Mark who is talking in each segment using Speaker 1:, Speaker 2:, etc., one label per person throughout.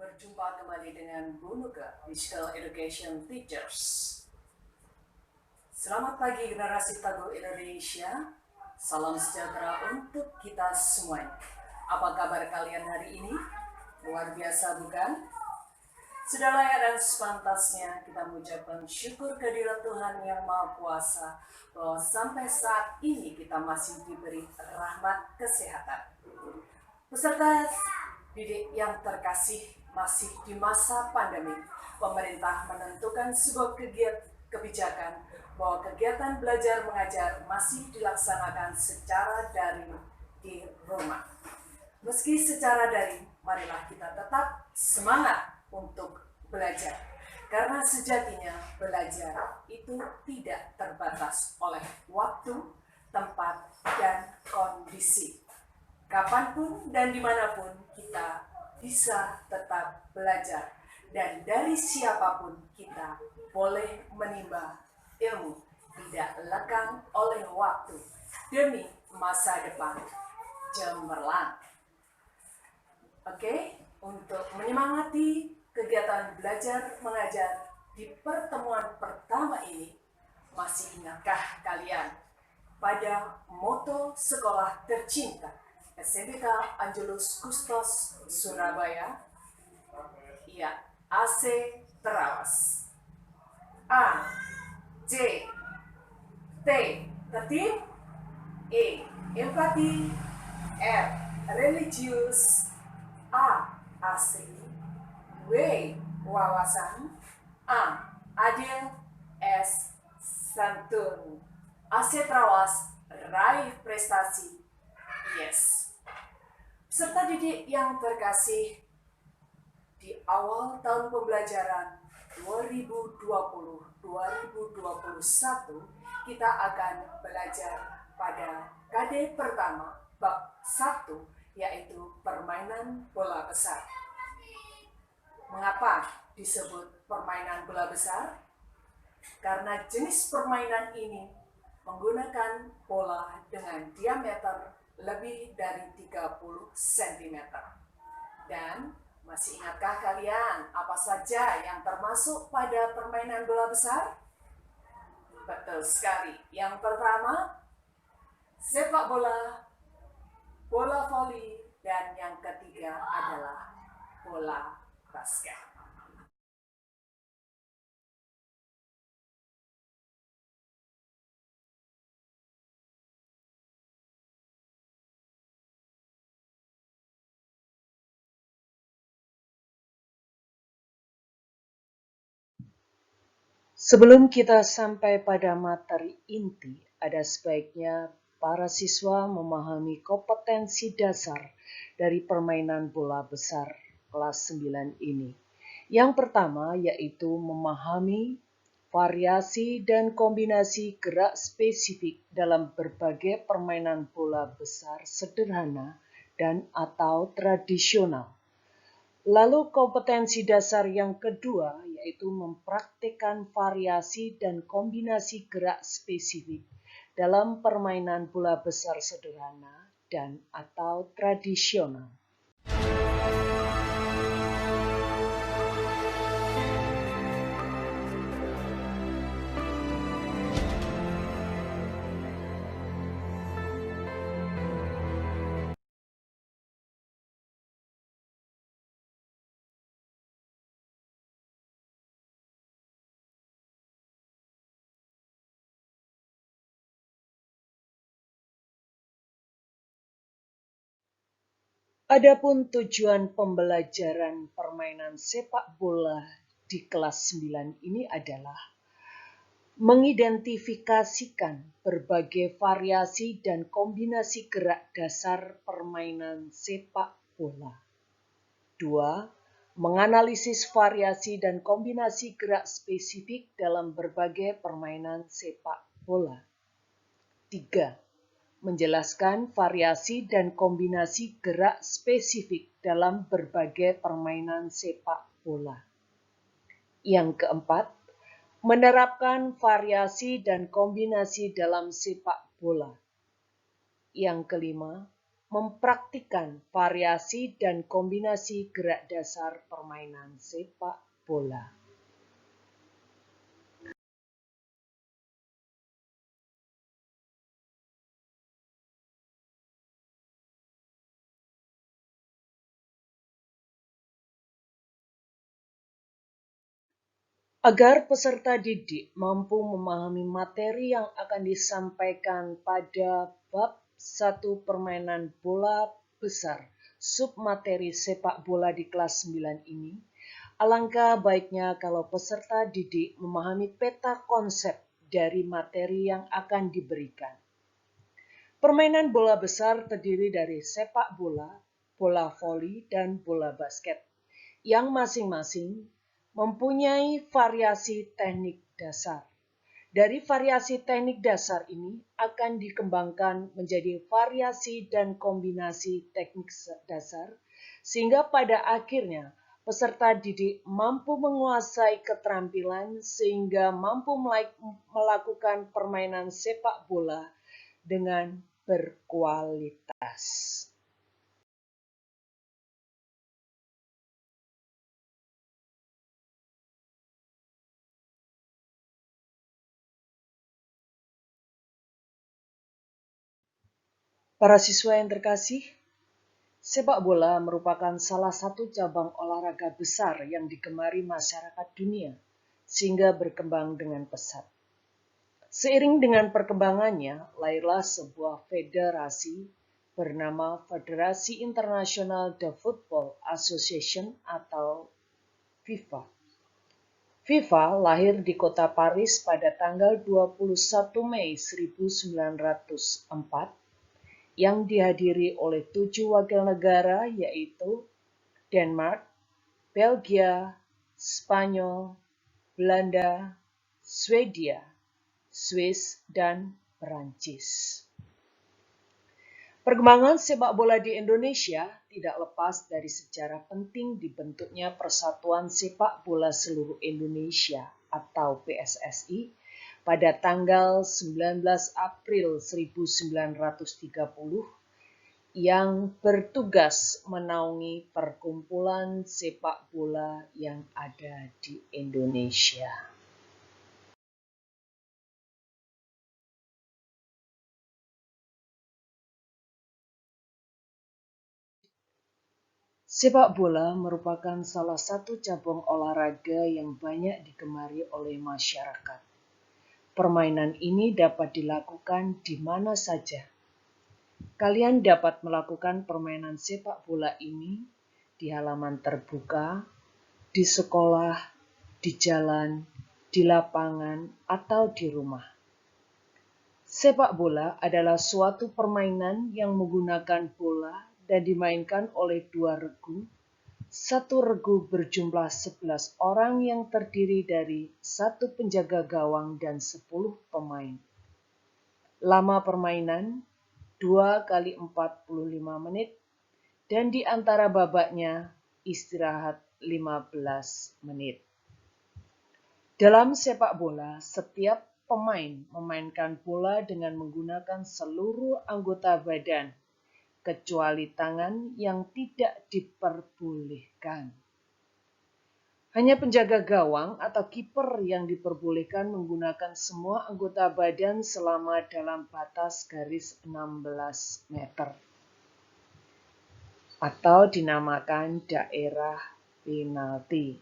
Speaker 1: Berjumpa kembali dengan Bu Nuga, Digital Education Teachers. Selamat pagi generasi Tangguh Indonesia. Salam sejahtera untuk kita semua. Apa kabar kalian hari ini? Luar biasa bukan? Sudah layak dan sepantasnya kita mengucapkan syukur kehadirat Tuhan Yang Maha Kuasa bahwa sampai saat ini kita masih diberi rahmat kesehatan. Peserta didik yang terkasih, masih di masa pandemi, pemerintah menentukan sebuah kebijakan bahwa kegiatan belajar mengajar masih dilaksanakan secara daring di rumah. Meski secara daring, marilah kita tetap semangat untuk belajar. Karena sejatinya belajar itu tidak terbatas oleh waktu, tempat, dan kondisi. Kapanpun dan dimanapun kita bisa tetap belajar. Dan dari siapapun kita boleh menimba ilmu, tidak lekang oleh waktu, demi masa depan cemerlang. Oke, untuk menyemangati kegiatan belajar mengajar di pertemuan pertama ini, masih ingatkah kalian pada moto sekolah tercinta SMK Angelus Kustos Surabaya? Ya, AC Terawas. A, C, T, tertib. E, empati. R, religius. A, asri. W, wawasan. A, adil. S, santun. AC Terawas, raih prestasi. Yes. Peserta didik yang terkasih, di awal tahun pembelajaran 2020-2021, kita akan belajar pada KD pertama bab 1, yaitu permainan bola besar. Mengapa disebut permainan bola besar? Karena jenis permainan ini menggunakan bola dengan diameter lebih dari 30 cm. Dan masih ingatkah kalian apa saja yang termasuk pada permainan bola besar? Betul sekali. Yang pertama, sepak bola, bola voli, dan yang ketiga adalah bola basket. Sebelum kita sampai pada materi inti, ada sebaiknya para siswa memahami kompetensi dasar dari permainan bola besar kelas 9 ini. Yang pertama yaitu memahami variasi dan kombinasi gerak spesifik dalam berbagai permainan bola besar sederhana dan atau tradisional. Lalu kompetensi dasar yang kedua yaitu mempraktikkan variasi dan kombinasi gerak spesifik dalam permainan bola besar sederhana dan atau tradisional. Adapun tujuan pembelajaran permainan sepak bola di kelas 9 ini adalah mengidentifikasikan berbagai variasi dan kombinasi gerak dasar permainan sepak bola. 2. Menganalisis variasi dan kombinasi gerak spesifik dalam berbagai permainan sepak bola. 3. Menjelaskan variasi dan kombinasi gerak spesifik dalam berbagai permainan sepak bola. Yang keempat, menerapkan variasi dan kombinasi dalam sepak bola. Yang kelima, mempraktikkan variasi dan kombinasi gerak dasar permainan sepak bola. Agar peserta didik mampu memahami materi yang akan disampaikan pada bab 1 permainan bola besar submateri sepak bola di kelas 9 ini, alangkah baiknya kalau peserta didik memahami peta konsep dari materi yang akan diberikan. Permainan bola besar terdiri dari sepak bola, bola voli, dan bola basket, yang masing-masing mempunyai variasi teknik dasar. Dari variasi teknik dasar ini akan dikembangkan menjadi variasi dan kombinasi teknik dasar, sehingga pada akhirnya peserta didik mampu menguasai keterampilan sehingga mampu melakukan permainan sepak bola dengan berkualitas. Para siswa yang terkasih, sepak bola merupakan salah satu cabang olahraga besar yang digemari masyarakat dunia, sehingga berkembang dengan pesat. Seiring dengan perkembangannya, lahirlah sebuah federasi bernama Federasi Internasional The Football Association atau FIFA. FIFA lahir di kota Paris pada tanggal 21 Mei 1904 yang dihadiri oleh 7 wakil negara yaitu Denmark, Belgia, Spanyol, Belanda, Swedia, Swiss, dan Perancis. Perkembangan sepak bola di Indonesia tidak lepas dari sejarah penting dibentuknya Persatuan Sepak Bola Seluruh Indonesia atau PSSI pada tanggal 19 April 1930 yang bertugas menaungi perkumpulan sepak bola yang ada di Indonesia. Sepak bola merupakan salah satu cabang olahraga yang banyak digemari oleh masyarakat. Permainan ini dapat dilakukan di mana saja. Kalian dapat melakukan permainan sepak bola ini di halaman terbuka, di sekolah, di jalan, di lapangan, atau di rumah. Sepak bola adalah suatu permainan yang menggunakan bola dan dimainkan oleh 2 regu. Satu regu berjumlah 11 orang yang terdiri dari 1 penjaga gawang dan 10 pemain. Lama permainan 2 kali 45 menit dan di antara babaknya istirahat 15 menit. Dalam sepak bola, setiap pemain memainkan bola dengan menggunakan seluruh anggota badan, kecuali tangan yang tidak diperbolehkan. Hanya penjaga gawang atau kiper yang diperbolehkan menggunakan semua anggota badan selama dalam batas garis 16 meter. Atau dinamakan daerah penalti.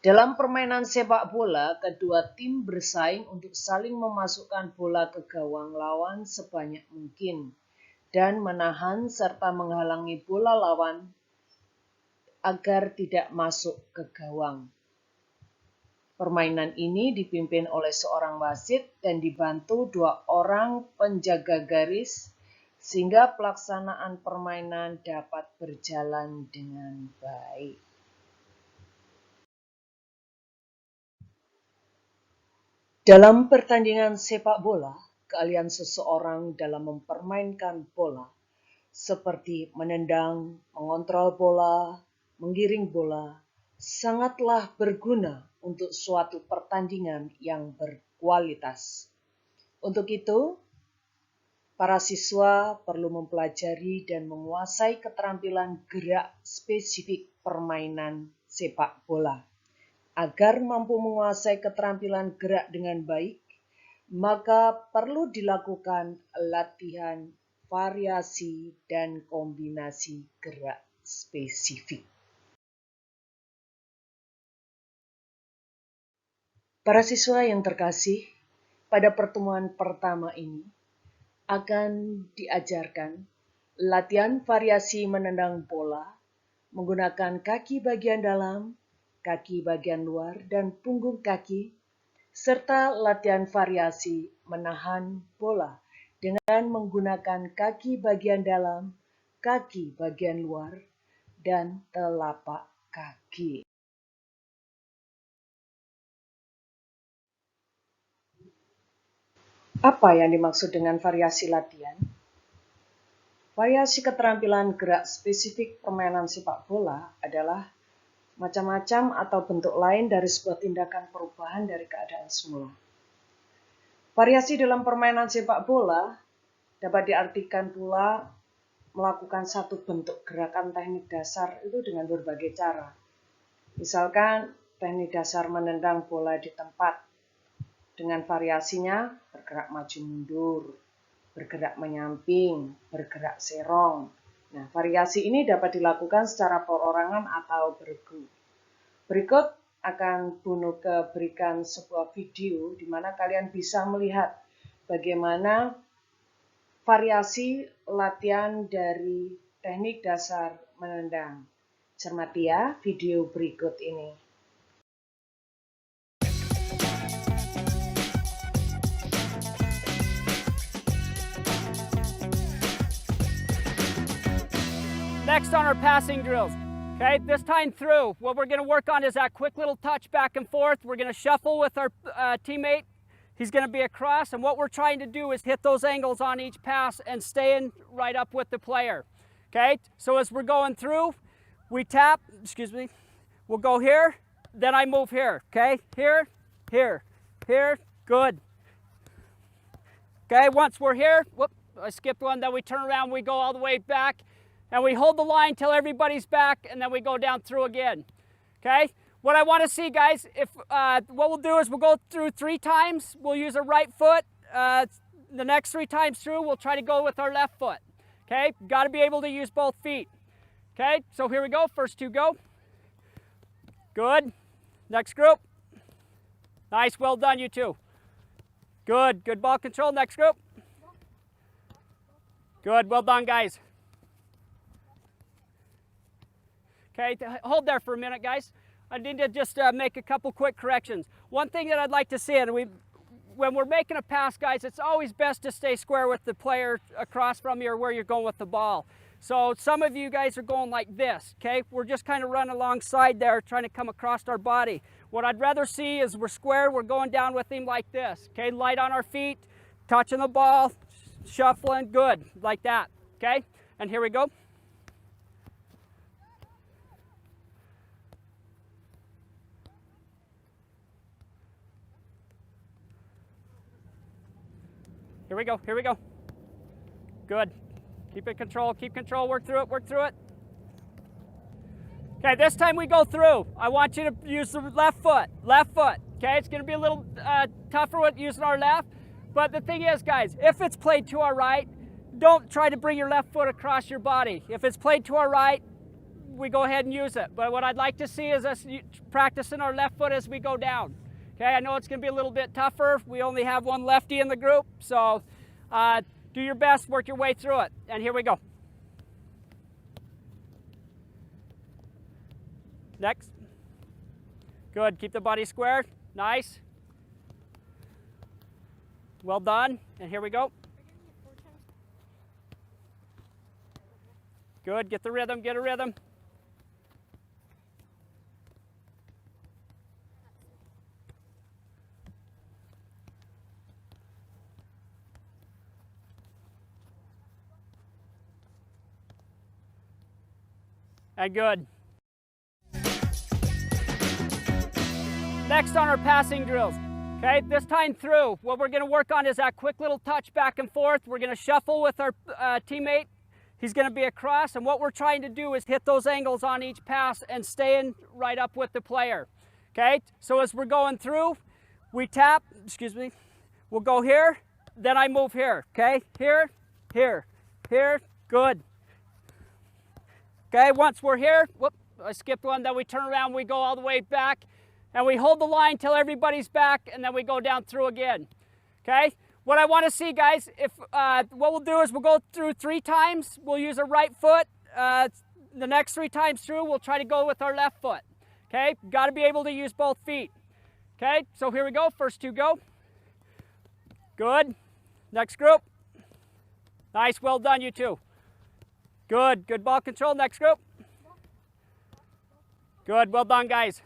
Speaker 1: Dalam permainan sepak bola, kedua tim bersaing untuk saling memasukkan bola ke gawang lawan sebanyak mungkin dan menahan serta menghalangi bola lawan agar tidak masuk ke gawang. Permainan ini dipimpin oleh seorang wasit dan dibantu 2 orang penjaga garis sehingga pelaksanaan permainan dapat berjalan dengan baik. Dalam pertandingan sepak bola, keahlian seseorang dalam mempermainkan bola, seperti menendang, mengontrol bola, menggiring bola, sangatlah berguna untuk suatu pertandingan yang berkualitas. Untuk itu, Para siswa perlu mempelajari dan menguasai keterampilan gerak spesifik permainan sepak bola. Agar mampu menguasai keterampilan gerak dengan baik, maka perlu dilakukan latihan variasi dan kombinasi gerak spesifik. Para siswa yang terkasih, pada pertemuan pertama ini akan diajarkan latihan variasi menendang bola menggunakan kaki bagian dalam, kaki bagian luar, dan punggung kaki, serta latihan variasi menahan bola dengan menggunakan kaki bagian dalam, kaki bagian luar, dan telapak kaki. Apa yang dimaksud dengan variasi latihan? Variasi keterampilan gerak spesifik permainan sepak bola adalah macam-macam atau bentuk lain dari sebuah tindakan perubahan dari keadaan semula. Variasi dalam permainan sepak bola dapat diartikan pula melakukan satu bentuk gerakan teknik dasar itu dengan berbagai cara. Misalkan teknik dasar menendang bola di tempat dengan variasinya bergerak maju mundur, bergerak menyamping, bergerak serong. Nah, variasi ini dapat dilakukan secara perorangan atau bergrup. Berikut akan Bu Nuke berikan sebuah video di mana kalian bisa melihat bagaimana variasi latihan dari teknik dasar menendang. Cermati ya video berikut ini.
Speaker 2: Next on our passing drills, okay, this time through, what we're going to work on is that quick little touch back and forth. We're going to shuffle with our teammate. He's going to be across, and what we're trying to do is hit those angles on each pass and staying right up with the player, okay? So as we're going through, we tap, we'll go here, then I move here, okay? Here, here, here, good. Okay, once we're here, whoop, I skipped one, then we turn around, we go all the way back, and we hold the line till everybody's back, and then we go down through again, okay? What I want to see, guys, what we'll do is we'll go through 3 times. We'll use our right foot. The next 3 times through, we'll try to go with our left foot, okay? Got to be able to use both feet, okay? So here we go, first 2 go. Good. Next group. Nice, well done, you two. Good, good ball control. Next group. Good, well done, guys. Okay, hold there for a minute, guys. I need to just make a couple quick corrections. One thing that I'd like to see, and when we're making a pass, guys, it's always best to stay square with the player across from you or where you're going with the ball. So some of you guys are going like this, okay? We're just kind of running alongside there, trying to come across our body. What I'd rather see is we're square, we're going down with him like this, okay? Light on our feet, touching the ball, shuffling, good, like that, okay? And here we go. Here we go, here we go. Good. Keep it control, keep control, work through it, work through it. Okay, this time we go through. I want you to use the left foot, okay? It's gonna be a little tougher with using our left, but the thing is, guys, if it's played to our right, don't try to bring your left foot across your body. If it's played to our right, we go ahead and use it. But what I'd like to see is us practicing our left foot as we go down. Okay, I know it's going to be a little bit tougher. We only have one lefty in the group, so do your best, work your way through it. And here we go. Next. Good, keep the body square. Nice. Well done. And here we go. Good, get the rhythm, get a rhythm. And good. Next on our passing drills. Okay, this time through, what we're gonna work on is that quick little touch back and forth. We're gonna shuffle with our teammate. He's gonna be across, and what we're trying to do is hit those angles on each pass and staying right up with the player. Okay, so as we're going through, we tap, excuse me, we'll go here, then I move here, okay? Here, here, here, good. Okay, once we're here, whoop, I skipped one, then we turn around, we go all the way back, and we hold the line till everybody's back, and then we go down through again, okay? What I want to see, guys, if what we'll do is we'll go through 3 times, we'll use our right foot. The next 3 times through, we'll try to go with our left foot, okay? Got to be able to use both feet, okay? So here we go, first 2 go. Good. Next group. Nice, well done, you two. Good, good ball control. Next group. Good, well done, guys.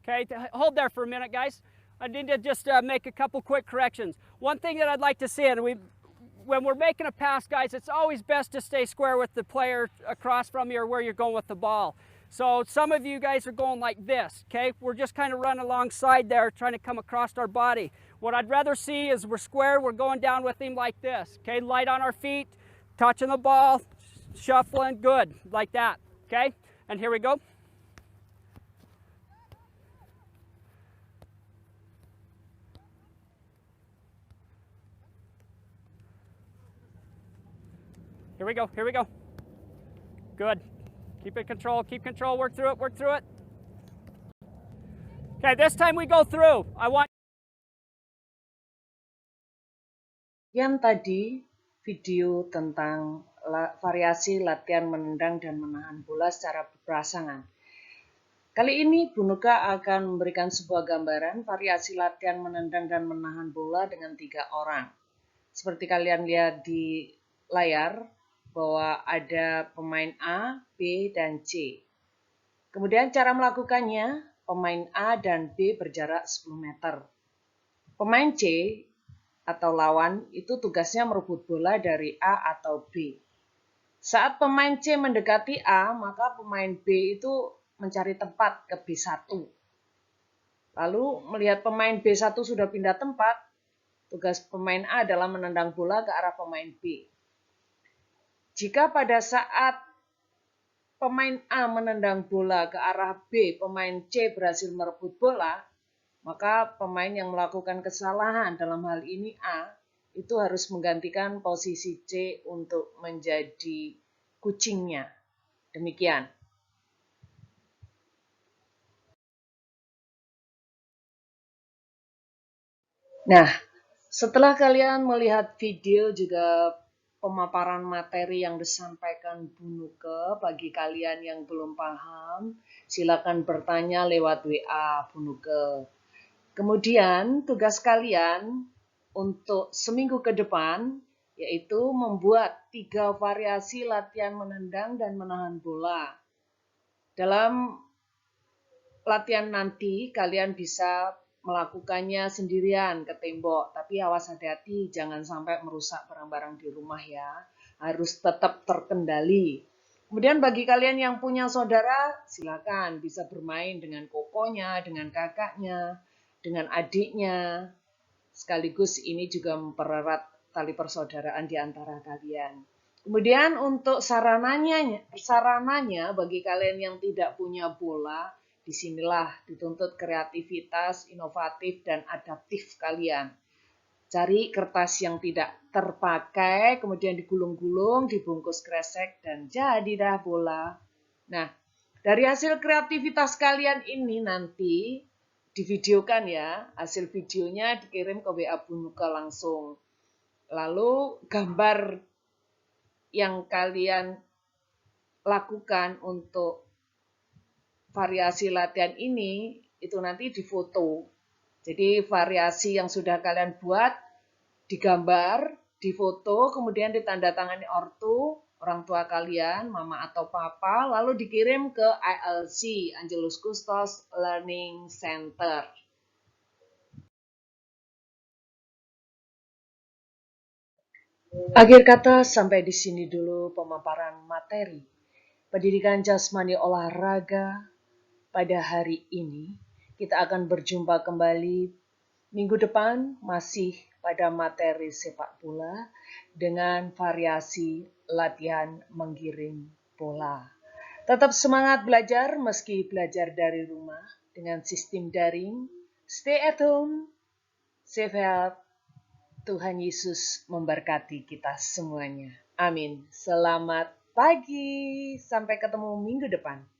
Speaker 2: Okay, hold there for a minute, guys. I need to just make a couple quick corrections. One thing that I'd like to see, and when we're making a pass, guys, it's always best to stay square with the player across from you or where you're going with the ball. So some of you guys are going like this, okay? We're just kind of running alongside there, trying to come across our body. What I'd rather see is we're square, we're going down with him like this, okay? Light on our feet, touching the ball, shuffling, good, like that, okay? And here we go. Here we go, here we go. Good. Keep it control, keep control, work through it, work through it. Okay, this time we go through. I want...
Speaker 3: Yang tadi video tentang variasi latihan menendang dan menahan bola secara berpasangan. Kali ini Bu Nuka akan memberikan sebuah gambaran variasi latihan menendang dan menahan bola dengan 3 orang. Seperti kalian lihat di layar, bahwa ada pemain A, B, dan C. Kemudian cara melakukannya, pemain A dan B berjarak 10 meter. Pemain C atau lawan itu tugasnya merebut bola dari A atau B. Saat pemain C mendekati A, maka pemain B itu mencari tempat ke B1. Lalu melihat pemain B1 sudah pindah tempat, tugas pemain A adalah menendang bola ke arah pemain B. Jika pada saat pemain A menendang bola ke arah B, pemain C berhasil merebut bola, maka pemain yang melakukan kesalahan, dalam hal ini A, itu harus menggantikan posisi C untuk menjadi kucingnya. Demikian. Nah, setelah kalian melihat video juga pemaparan materi yang disampaikan Bu Nuke, bagi kalian yang belum paham, silakan bertanya lewat WA Bu Nuke. Kemudian tugas kalian untuk seminggu ke depan yaitu membuat 3 variasi latihan menendang dan menahan bola. Dalam latihan nanti kalian bisa melakukannya sendirian ke tembok, tapi awas hati-hati jangan sampai merusak barang-barang di rumah ya, harus tetap terkendali. Kemudian bagi kalian yang punya saudara, silakan bisa bermain dengan kokonya, dengan kakaknya, dengan adiknya, sekaligus ini juga mempererat tali persaudaraan di antara kalian. Kemudian untuk sarananya bagi kalian yang tidak punya bola, disinilah dituntut kreativitas, inovatif, dan adaptif kalian. Cari kertas yang tidak terpakai, kemudian digulung-gulung, dibungkus kresek, dan jadilah bola. Nah, dari hasil kreativitas kalian ini nanti divideokan ya, hasil videonya dikirim ke WA Bu Nuke langsung. Lalu gambar yang kalian lakukan untuk variasi latihan ini itu nanti difoto. Jadi variasi yang sudah kalian buat digambar, difoto, kemudian ditandatangani ortu, orang tua kalian, mama atau papa, lalu dikirim ke ALC, Angelus Kustos Learning Center. Akhir kata, sampai di sini dulu pemaparan materi pendidikan jasmani olahraga pada hari ini. Kita akan berjumpa kembali minggu depan masih pada materi sepak bola dengan variasi latihan menggiring bola. Tetap semangat belajar meski belajar dari rumah dengan sistem daring. Stay at home, safe health. Tuhan Yesus memberkati kita semuanya. Amin. Selamat pagi. Sampai ketemu minggu depan.